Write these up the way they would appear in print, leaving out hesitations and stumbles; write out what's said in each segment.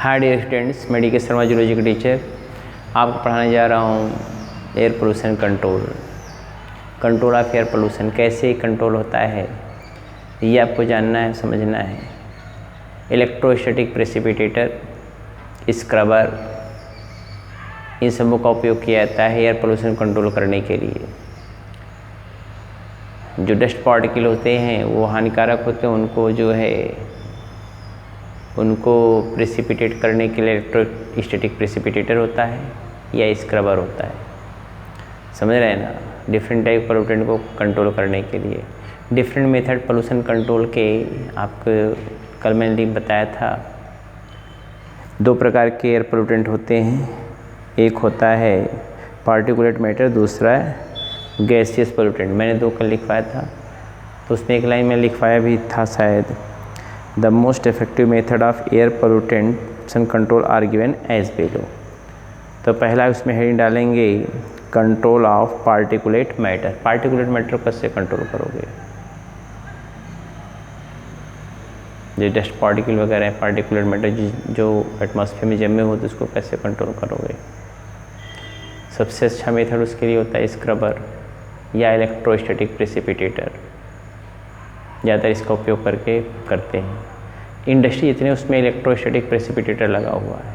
Hi dear students, मैं DK. Sharma zoology का teacher आपको पढ़ाने जा रहा हूँ air pollution control of air pollution कैसे कंट्रोल होता है ये आपको जानना है, समझना है। इलेक्ट्रोस्टैटिक प्रेसिपिटेटर, स्क्रबर, इन सबों का उपयोग किया जाता है एयर पोल्यूशन कंट्रोल करने के लिए। जो डस्ट पार्टिकल होते हैं वो हानिकारक होते हैं, उनको प्रेसिपिटेट करने के लिए इलेक्ट्रोस्टैटिक प्रेसिपिटेटर होता है या स्क्रबर होता है। समझ रहे हैं ना? डिफरेंट टाइप पोल्यूटेंट को कंट्रोल करने के लिए डिफरेंट मेथड पोल्यूशन कंट्रोल के आपको कल मैंने बताया था। दो प्रकार के एयर पोल्यूटेंट होते हैं, एक होता है पार्टिकुलेट मैटर, दूसरा है गैसियस पोल्यूटेंट। मैंने दो कल लिखवाया था, तो उसमें एक लाइन में लिखवाया भी था शायद, the most effective method of air pollutant control are given as below. तो पहला उसमें हेडिंग डालेंगे control of particulate matter. Particulate matter को कैसे कंट्रोल करोगे? जो डस्ट पार्टिकल वगैरह है, पार्टिकुलेट मैटर जो एटमॉस्फेयर में जमे होते उसको कैसे कंट्रोल करोगे? सबसे अच्छा मेथड उसके लिए होता है स्क्रबर या इलेक्ट्रोस्टैटिक प्रेसिपिटेटर। ज़्यादातर इसका उपयोग करके करते हैं इंडस्ट्री, जितने उसमें इलेक्ट्रोस्टैटिक प्रेसिपिटेटर लगा हुआ है,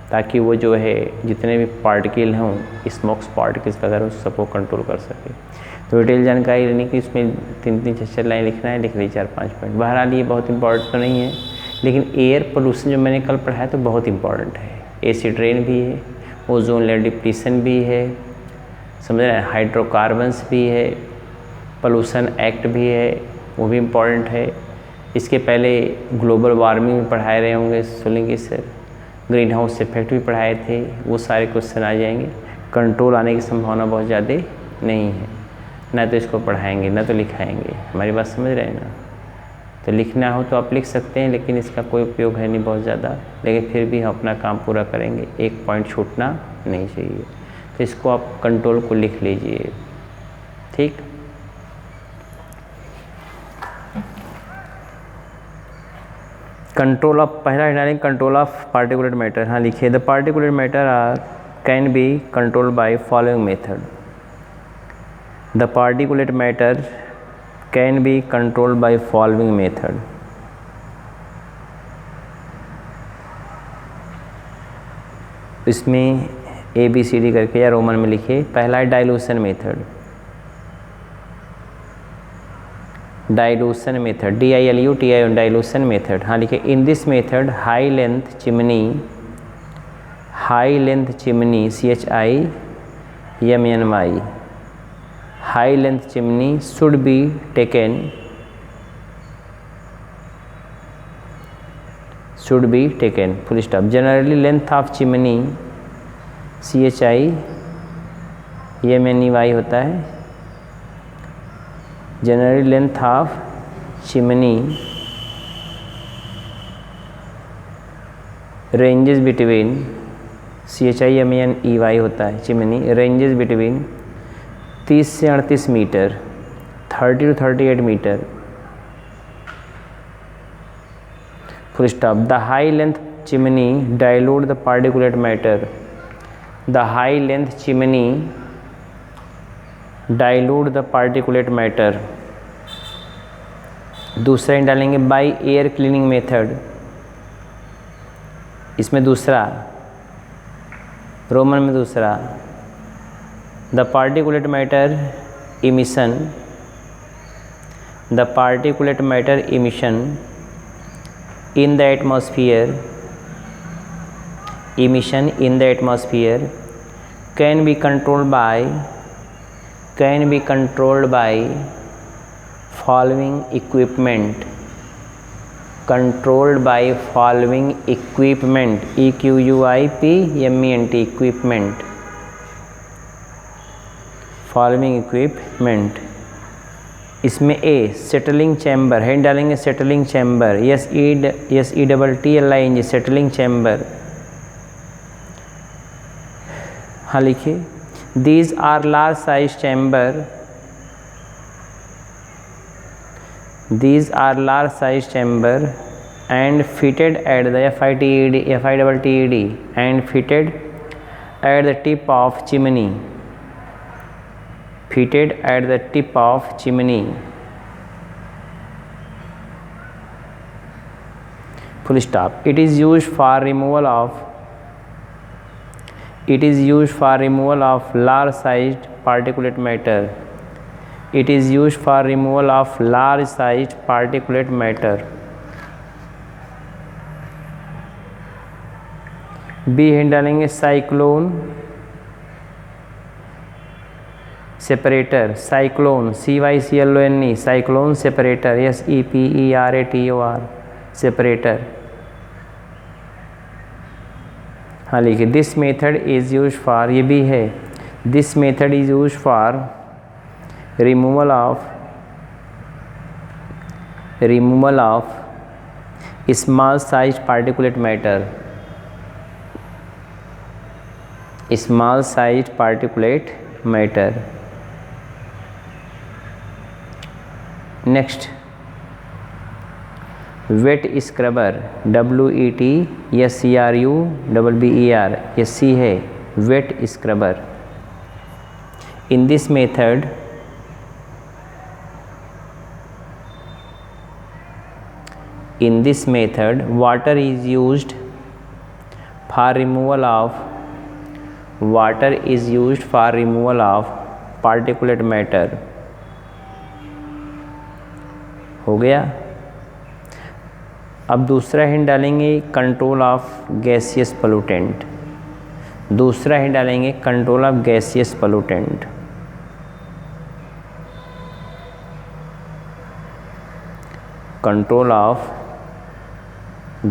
ताकि वो जो है जितने भी पार्टिकल हों, स्मोक्स पार्टिकल्स वगैरह उस सबको कंट्रोल कर सके। तो डिटेल जानकारी लेने की उसमें 3-3 4-4 लाइन लिखना है, लिख ली 4-5 पॉइंट। बहरहाल ये बहुत इंपॉर्टेंट तो नहीं है, लेकिन एयर पोल्यूशन जो मैंने कल पढ़ाया तो बहुत इंपॉर्टेंट है। एसिड रेन भी है, ओजोन लेयर डिप्लीशन भी है, समझ रहे हैं, हाइड्रोकार्बन्स भी है, पोल्यूशन एक्ट भी है, वो भी इम्पॉर्टेंट है। इसके पहले ग्लोबल वार्मिंग में पढ़ाए रहे होंगे, सुनेंगे सर, ग्रीन हाउस इफेक्ट भी पढ़ाए थे, वो सारे क्वेश्चन आ जाएंगे। कंट्रोल आने की संभावना बहुत ज़्यादा नहीं है, ना तो इसको पढ़ाएंगे ना तो लिखाएंगे। हमारी बात समझ रहे हैं ना? तो लिखना हो तो आप लिख सकते हैं, लेकिन इसका कोई उपयोग है नहीं बहुत ज़्यादा, लेकिन फिर भी हम अपना काम पूरा करेंगे, एक पॉइंट छूटना नहीं चाहिए। तो इसको आप कंट्रोल को लिख लीजिए, ठीक। कंट्रोल ऑफ, पहला डालेंगे कंट्रोल ऑफ पार्टिकुलेट मैटर। हाँ लिखिए, the particulate matter are can be control by following method. The particulate matter can be control by following method. इसमें ABCD करके या रोमन में लिखिए। पहला है dilution method, dilution method, DILUTION, dilution method. हाँ लिखिए, in this method high length chimney CHIMNY, high length chimney should be taken full stop. Generally length of chimney CHIMNY होता है, generally length of chimney ranges between CHIMNEY होता है, chimney ranges between 30 से 38 metre, 30 to 38 metre full stop. The high length chimney dilute the particulate matter, the high length chimney dilute the particulate matter. दूसरा डालेंगे by air cleaning method. इसमें दूसरा, Roman में दूसरा, the particulate matter emission, the particulate matter emission in the atmosphere, emission in the atmosphere can be controlled by following equipment, controlled by following equipment, EQUIPMENT, equipment, following equipment। इसमें A settling chamber है, डालेंगे settling chamber, SETTLING, settling chamber. हाँ लिखिए, these are large size chamber, These are large size chamber and fitted at the FITTED and fitted at the tip of chimney, fitted at the tip of chimney, full stop. It is used for removal of large sized particulate matter. It is used for removal of large sized particulate matter. B hint डालेंगे cyclone separator, cyclone CYCLONE, cyclone separator, SEPERATOR, separator. हाँ लिखिए, this method is use for, ये भी है, this method is use for removal of small size particulate matter, small size particulate matter. Next, wet scrubber, WET SCRUBBER, ये C है, wet scrubber. In this method water is used for removal of particulate matter. हो गया। अब दूसरा hint डालेंगे control of gaseous pollutant, दूसरा hint डालेंगे control of gaseous pollutant. Control of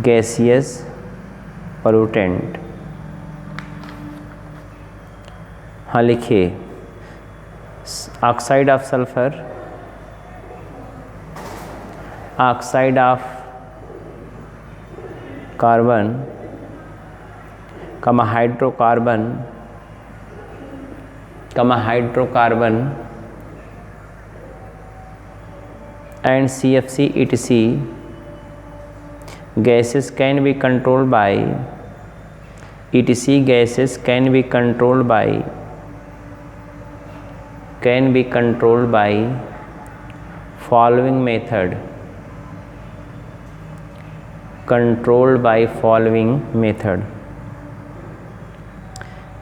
gaseous pollutant. हाँ लिखिए, oxide of sulphur, oxide of carbon, hydrocarbon and CFC etc. gases can be controlled by following method,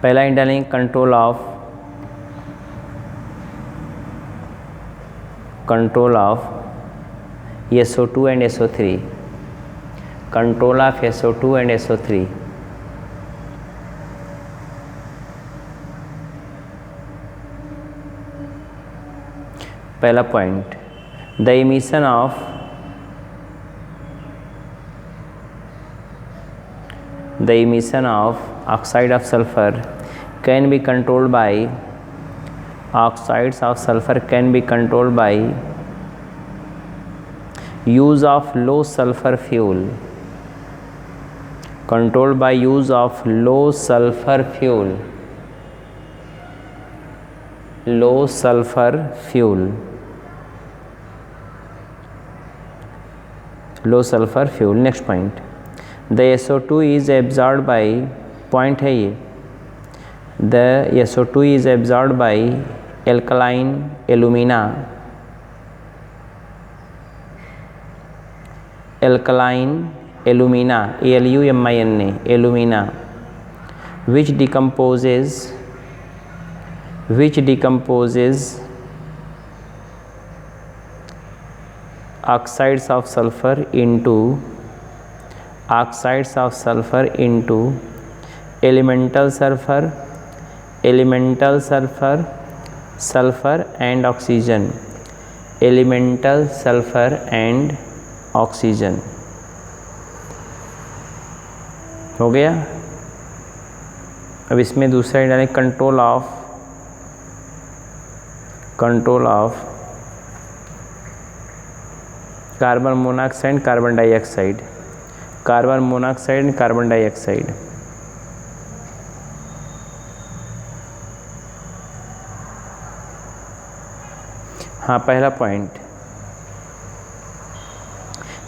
पहला hint डालेंगे control of SO2 and SO3, control of SO2 and SO3। पहला point, the emission of oxide of sulphur can be controlled bye use of low sulfur fuel, controlled by use of low sulfur fuel, next point, the SO2 is absorbed by, point है ये, the SO2 is absorbed by alkaline alumina, ALUMINA, which decomposes oxides of sulfur into elemental sulfur and oxygen, हो गया। अब इसमें दूसरा डालें control of carbon monoxide, carbon dioxide. हाँ, पहला point,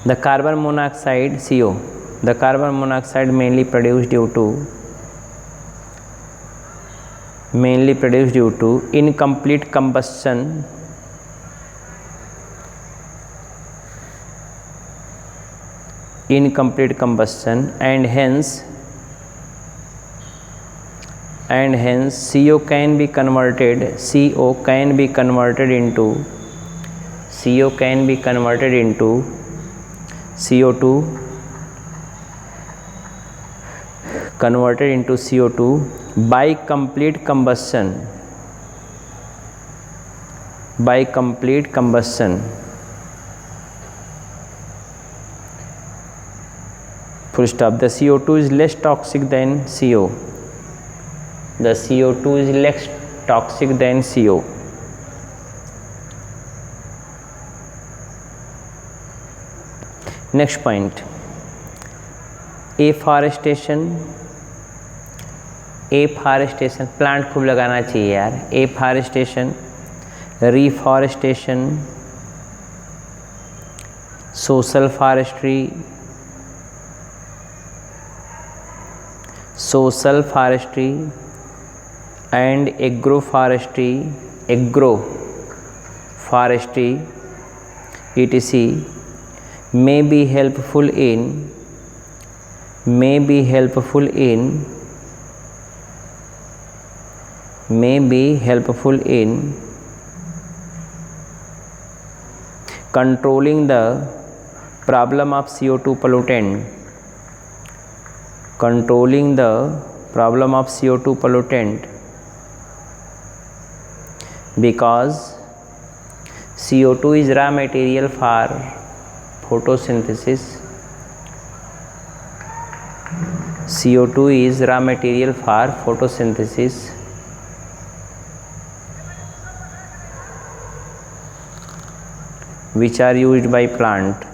The carbon monoxide CO, the carbon monoxide mainly produced due to incomplete combustion and hence CO can be converted into CO2 by complete combustion. Full stop. The CO2 is less toxic than CO. The CO2 is less toxic than CO. Next point, afforestation. Plant खूब लगाना चाहिए यार. afforestation, reforestation, social forestry and agroforestry etc. may be helpful in controlling the problem of CO2 pollutant. Because CO2 is raw material for photosynthesis. Which are used by plant.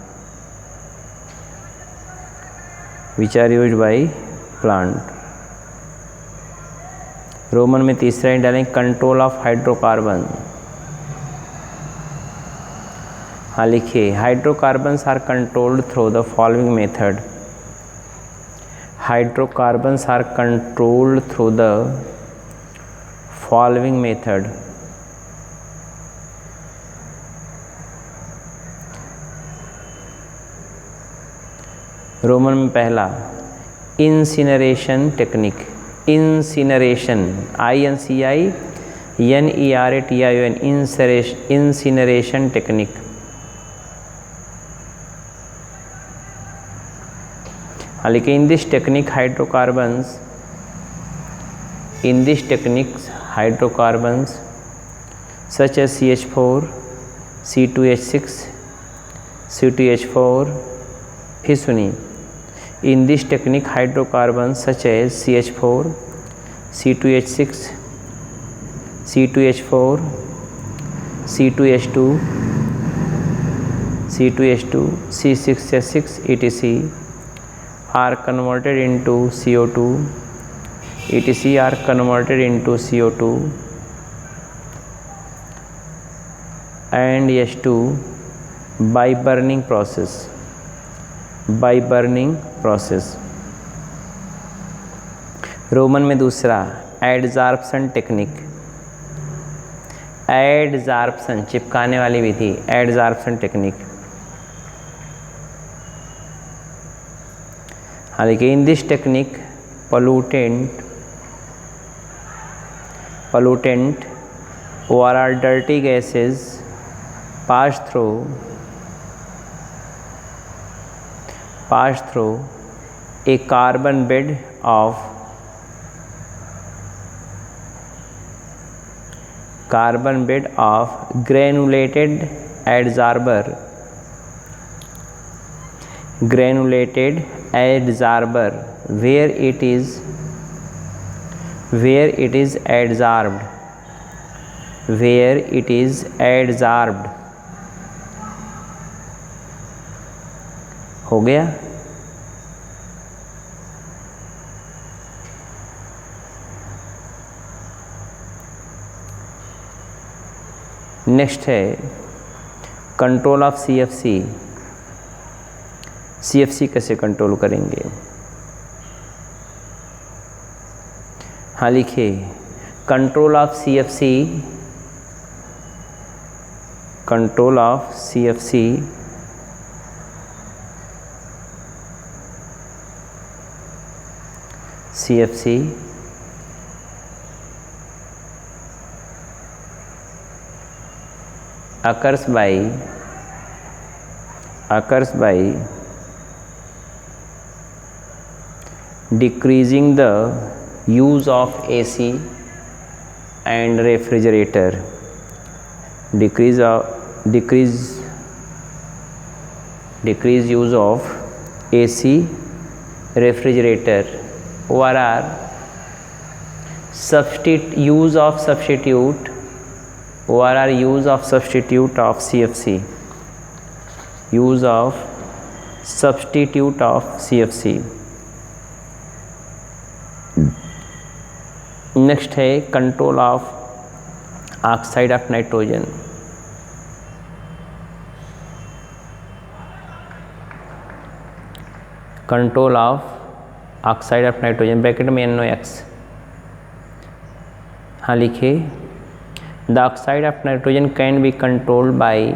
Roman में तीसरा ही डालें, control of hydrocarbon. हाँ लिखिए, hydrocarbons are controlled through the following method. Roman में पहला, incineration technique. Incineration, INCINERATION, incineration technique. लेकिन in this technique hydrocarbons such as CH4, C2H6, C2H4. फिर सुनिए, in this technique hydrocarbons such as CH4, C2H6, C2H4, C2H2, C6H6 etc. are converted into CO2 and H2 by burning process. Roman में दूसरा, adsorption technique. चिपकाने वाली विधि, adsorption technique. हालांकि in this technique pollutant or dirty gases pass through a carbon bed of granulated adsorber where it is adsorbed. हो गया. Next है control of CFC. CFC कैसे control करेंगे? हाँ लिखिए, control of CFC, control of CFC occurs by decreasing the use of AC and refrigerator. Decrease use of AC, refrigerator. ORR, use of substitute of CFC. Use of substitute of CFC. Next है control of oxide of nitrogen. Control of oxide of nitrogen, bracket में NOx. हाँ लिखिए, the oxide of nitrogen can be controlled by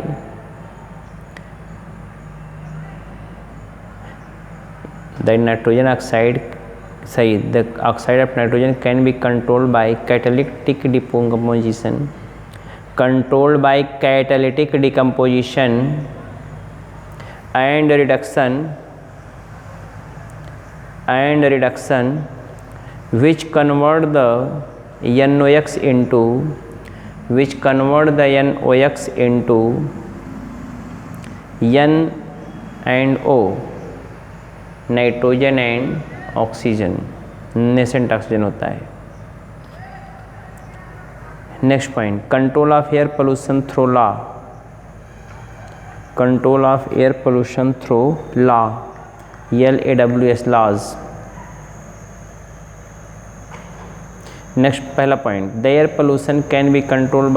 the nitrogen oxide, सही, the oxide of nitrogen can be controlled by catalytic decomposition. Controlled by catalytic decomposition and reduction which convert the NOx into N and O, nitrogen and oxygen, nascent oxygen होता है. Next point, control of air pollution through law. Control of air pollution through law, LAWS laws. Next पहला point, the air pollution can be controlled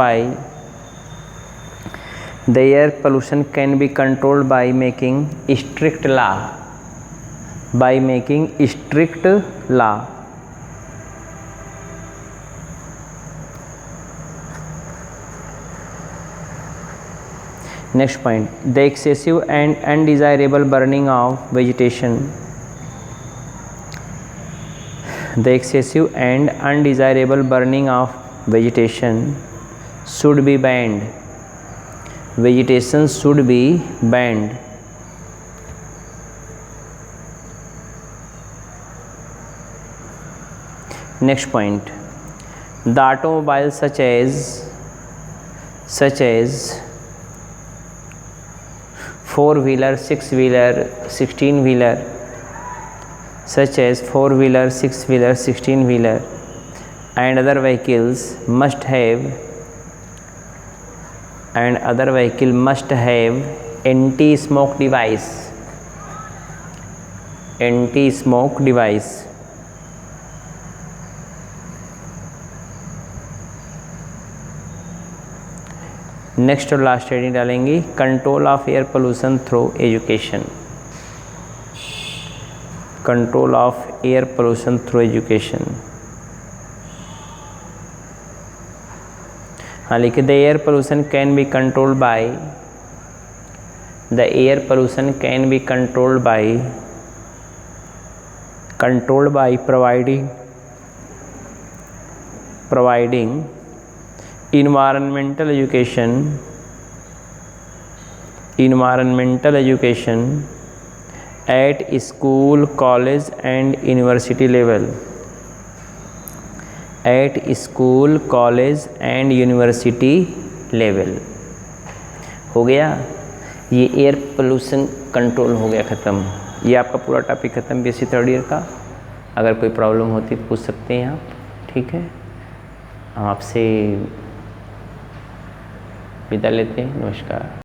by making strict law. Next point, the excessive and undesirable burning of vegetation. The excessive and undesirable burning of vegetation should be banned. Vegetation should be banned. Next point, the automobiles such as 4-wheeler, 6-wheeler, 16-wheeler, such as 4-wheeler, 6-wheeler, 16-wheeler and other vehicles must have anti-smoke device. Next और last heading डालेंगे, control of air pollution through education. Control of air pollution through education. हाँ लिखिए, the air pollution can be controlled bye providing environmental education at school, college and university level. हो गया, ये air pollution control हो गया ख़त्म. ये आपका पूरा टॉपिक ख़त्म BSc थर्ड ईयर का. अगर कोई प्रॉब्लम होती पूछ सकते हैं आप, ठीक है. हम आपसे विदा लेते हैं. नमस्कार.